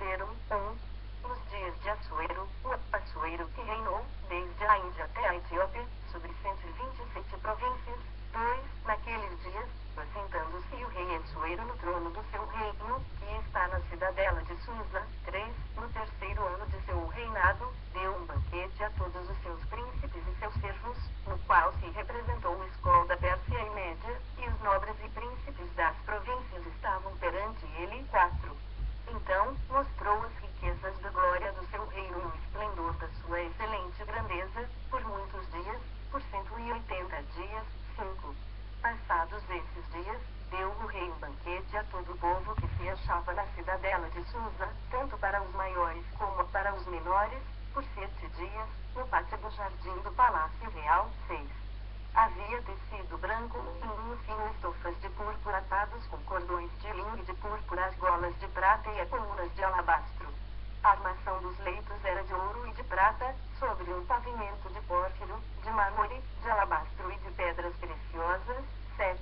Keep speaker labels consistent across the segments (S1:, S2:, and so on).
S1: aconteceram: 1. Nos dias de Assuero, o Assuero que reinou, desde a Índia até a Etiópia, sobre 127 províncias. 2. Naqueles dias, assentando-se o rei Assuero no trono do seu reino, que está na cidadela de Susa. 3. No terceiro ano de seu reinado, deu um banquete a todos os seus príncipes e seus servos, no qual se representou o escol da Pérsia e Média, e os nobres e príncipes das províncias estavam perante ele. 4. Então, mostrou as riquezas da glória do seu reino e o esplendor da sua excelente grandeza, por muitos dias, por 180 dias. 5. Passados esses dias, deu o rei um banquete a todo o povo que se achava na cidadela de Susa, tanto para os maiores como para os menores, por 7 dias, no pátio do jardim do palácio real. 6. Havia tecido branco, linho fino, estofas de púrpura atados com cordões de linho e de púrpura, argolas de prata e colunas de alabastro. A armação dos leitos era de ouro e de prata, sobre um pavimento de pórfiro, de mármore, de alabastro e de pedras preciosas. 7.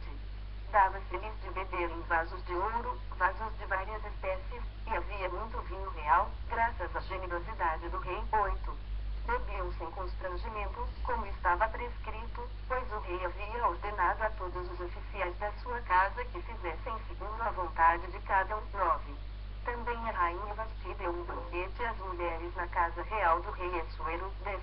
S1: Dava-se-lhes de beber em vasos de ouro, vasos de várias espécies, e havia muito vinho real, graças à generosidade do rei. 8. Bebiam sem constrangimento, como estava prescrito, pois o rei havia ordenado a todos os oficiais da sua casa que fizessem segundo a vontade de cada um. 9. Também a rainha Vasti deu um banquete às mulheres na casa real do rei Assuero. 10.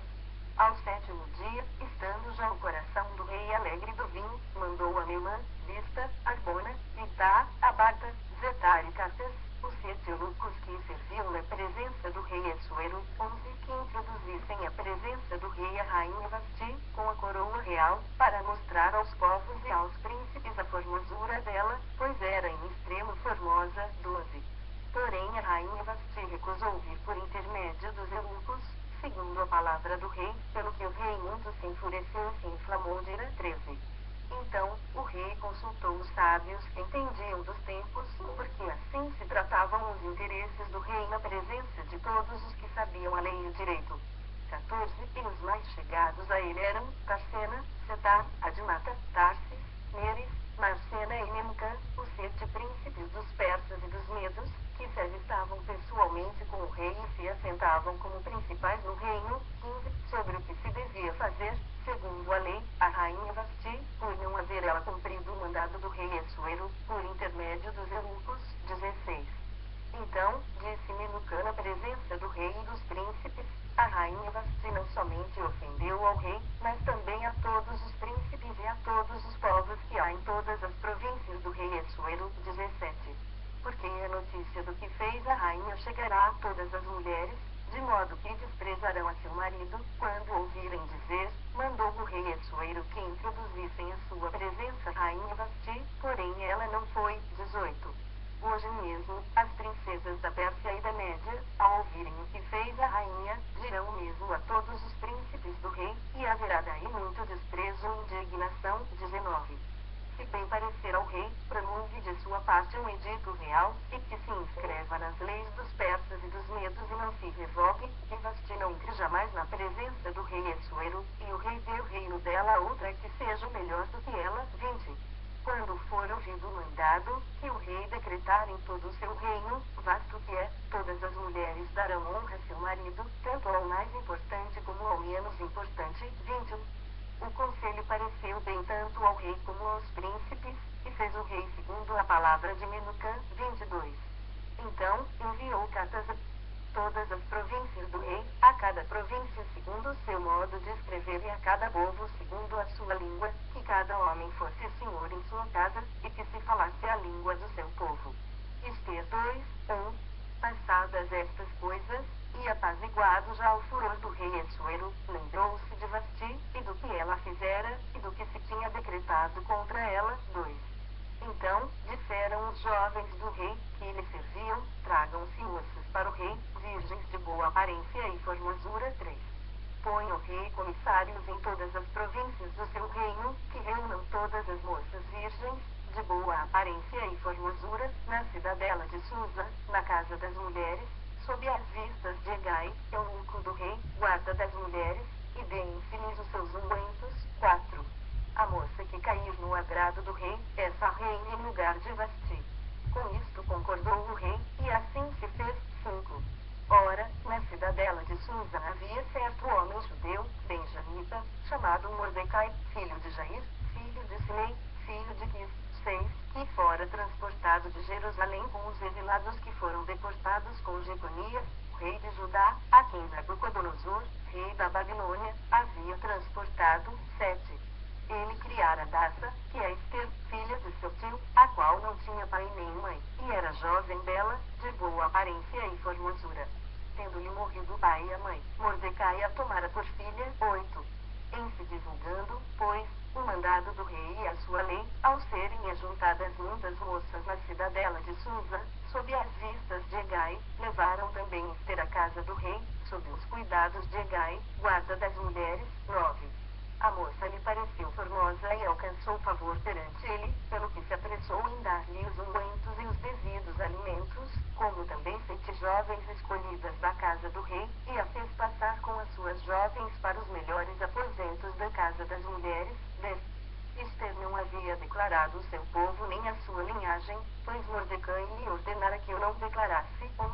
S1: Ao 7º dia, estando já o coração do rei alegre do vinho, mandou a Memã, Bista, Arbona, Itá, Abarta, Zetar e Catas, os 7 eunucos que serviam na presença do rei Assuero. 11. Que introduzissem a presença do rei a rainha Vasti, com a coroa real, para mostrar aos povos e aos príncipes a formosura dela, pois era em extremo formosa. 12. Porém a rainha Vasti recusou vir por intermédio dos eunucos, segundo a palavra do rei, pelo que o rei muito se enfureceu e se inflamou. 13. Então, o rei consultou os sábios que entendiam dos tempos, porque assim se tratavam os interesses do rei na presença de todos os que sabiam a lei e o direito. 14. E os mais chegados a ele eram Tarsena, Setar, Admata, Tarsis, Meres, Marcena e Memcã, os 7 príncipes dos persas e dos medos, que se avistavam pessoalmente com o rei e se assentavam como principais no reino. 15. Sobre o que se devia fazer, segundo a lei, a rainha Vasti, por não haver ela cumprido o mandado do rei Assuero, por intermédio dos eunucos. 16. Então, disse Memucã na presença do rei e dos príncipes, a rainha Vasti não somente ofendeu ao rei, mas também a todos os príncipes e a todos os povos que há em todas as províncias do rei Assuero. 17. Porque a notícia do que fez a rainha chegará a todas as mulheres, de modo que desprezarão a seu marido, quando ouvirem dizer, mandou o rei Assuero que introduzissem a sua presença a rainha Vasti, porém ela não foi. 18. Hoje mesmo, as princesas da Pérsia e da Média, ao ouvirem o que fez a rainha, dirão o mesmo a todos os príncipes do rei, e haverá daí muito desprezo e indignação. 19. Se bem parecer ao rei, promulgue de sua parte um edito real, e que se inscreva nas leis dos persas e dos medos e não se revogue, que Vasti não entre jamais na presença do rei Assuero, e o rei dê o reino dela a outra que seja melhor do que ela. 20. Quando for ouvido o mandado, que o rei decretar em todo o seu reino, vasto que é, todas as mulheres darão honra a seu marido, tanto ao mais importante como ao menos importante. 21. O conselho pareceu bem tanto ao rei como aos príncipes, e fez o rei segundo a palavra de Memucã. 22. Então, enviou cartas a todas as províncias do rei, a cada província segundo o seu modo de escrever e a cada povo segundo a sua língua, que cada homem fosse senhor em sua casa, e que se falasse a língua do seu povo. Esther 2, 1. Passadas estas coisas, e apaziguado já o furor do rei Assuero, lembrou-se de Vasti, e do que ela fizera, e do que se tinha decretado contra ela. 2. Então, disseram os jovens do rei, que lhe serviam, tragam-se moças para o rei, virgens de boa aparência e formosura. 3. Põe o rei comissários em todas as províncias do seu reino, que reúnam todas as moças virgens, de boa aparência e formosura, na cidadela de Susa, na casa das mulheres, sob as vistas de Hegai, eunuco do rei, guarda das mulheres, e deem-se-lhes os seus ungüentos. 4. A moça que cair no agrado do rei, essa reina em lugar de Vasti. Com isto concordou o rei, e assim se fez. 5. cidade de Jerusalém com os exilados que foram deportados com Jeconias, rei de Judá, a quem Nabucodonosor, rei da Babilônia, havia transportado. 7. Ele criara Dassa, que é Ester, filha de seu tio, a qual não tinha pai nem mãe, e era jovem bela, de boa aparência e formosura. Tendo-lhe morrido o pai e a mãe, Mordecai a tomara por filha. 8. Em se divulgando, pois, o mandado do rei e a sua lei, ao serem ajuntadas muitas moças na cidadela de Susa, sob as vistas de Hegai, levaram também Ester à casa do rei, sob os cuidados de Hegai, guarda das mulheres. 9. A moça lhe pareceu formosa e alcançou favor perante ele, pelo que se apressou em dar-lhe os ungüentos e os devidos alimentos, como também 7 jovens escolhidas da casa do rei, e a fez passar com as suas jovens para os melhores aposentos da casa das mulheres. 10. Ester não havia declarado o seu povo nem a sua linhagem, pois Mordecai lhe ordenara que o não declarasse. 11.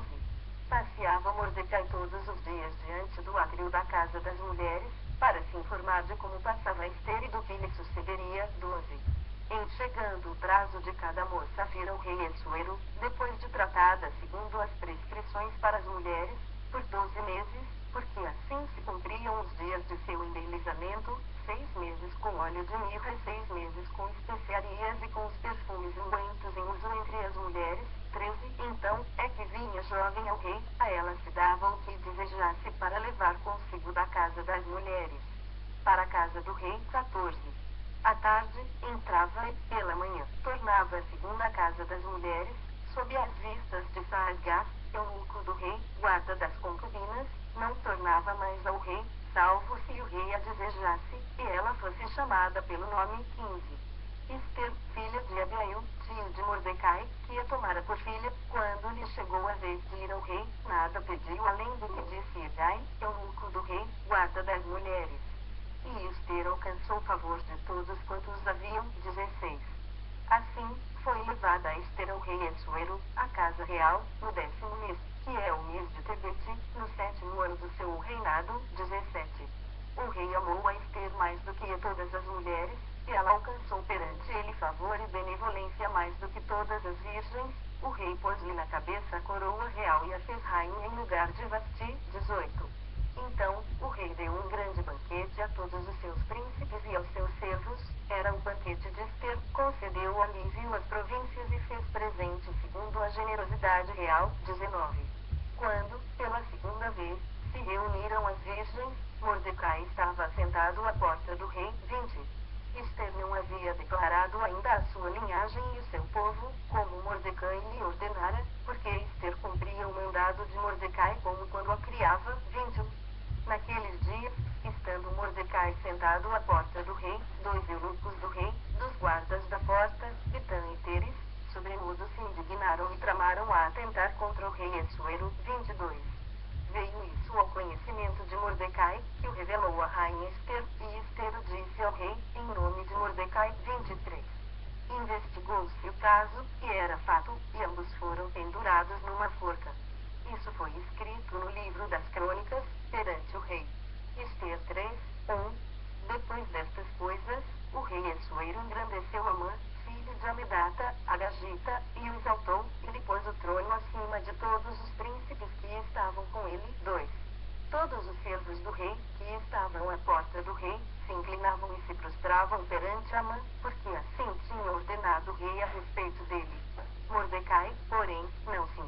S1: Passeava Mordecai todos os dias diante do átrio da casa das mulheres, para se informar de como passava Ester e do que lhe sucederia. 12. Em chegando o prazo de cada moça vir ao rei Assuero, depois de tratada segundo as prescrições para as mulheres, por 12 meses, porque assim se cumpriam os dias de seu embelezamento, 6 meses com óleo de mirra e 6 meses com especiarias e com os perfumes ungüentos em uso entre as mulheres. 13. Então, é que vinha jovem ao rei, a ela se dava o que desejasse para levar consigo da casa das mulheres para a casa do rei. 14. À tarde, entrava e, pela manhã, tornava segundo a casa das mulheres, sob as vistas de Saasgás, eunuco do rei, guarda das concubinas, não tornava mais ao rei, salvo se o rei a desejasse, e ela fosse chamada pelo nome. 15. Ester, filha de Abiail, tio de Mordecai, que a tomara por filha, quando lhe chegou a vez de ir ao rei, nada pediu além do que disse Hegai, eunuco do rei, guarda das mulheres. E Ester alcançou favor de todos quantos haviam. 16. Assim, foi levada a Ester ao rei Assuero, à casa real, no 10º mês, que é o mês de Tebete, no 7º ano do seu reinado. 17. O rei amou a Ester mais do que a todas as mulheres, e ela alcançou perante ele favor e benevolência mais do que todas as virgens. O rei pôs-lhe na cabeça a coroa real e a fez rainha em lugar de Vasti. 18. Então, o rei deu um grande banquete a todos os seus príncipes e aos seus servos, era o banquete de Ester, concedeu alívio às províncias e fez presente segundo a generosidade real. 19. Quando, pela segunda vez, se reuniram as virgens, Mordecai estava assentado à porta do rei. 20. Ester não havia declarado ainda a sua linhagem e o seu povo, como Mordecai lhe ordenara, porque Ester cumpria o mandado de Mordecai como quando a criava. 21. Naqueles dias, estando Mordecai sentado à porta do rei, 2 eunucos do rei, dos guardas da porta, Bitã e Teres, sobremodo se indignaram e tramaram a atentar contra o rei Assuero. 22. Veio isso ao conhecimento de Mordecai, que o revelou a rainha Ester, e Ester o disse ao rei, em nome de Mordecai. 23. Investigou-se o caso, e era fato, e ambos foram pendurados numa forca. Isso foi escrito no livro das crônicas, perante o rei. Ester 3, 1. Depois destas coisas, o rei Assuero engrandeceu Amã, filho de Amedata, Agagita, e o exaltou, e lhe pôs o trono acima de todos os príncipes que estavam com ele. 2. Todos os servos do rei, que estavam à porta do rei, se inclinavam e se prostravam perante Amã, porque assim tinha ordenado o rei a respeito dele. Mordecai, porém, não se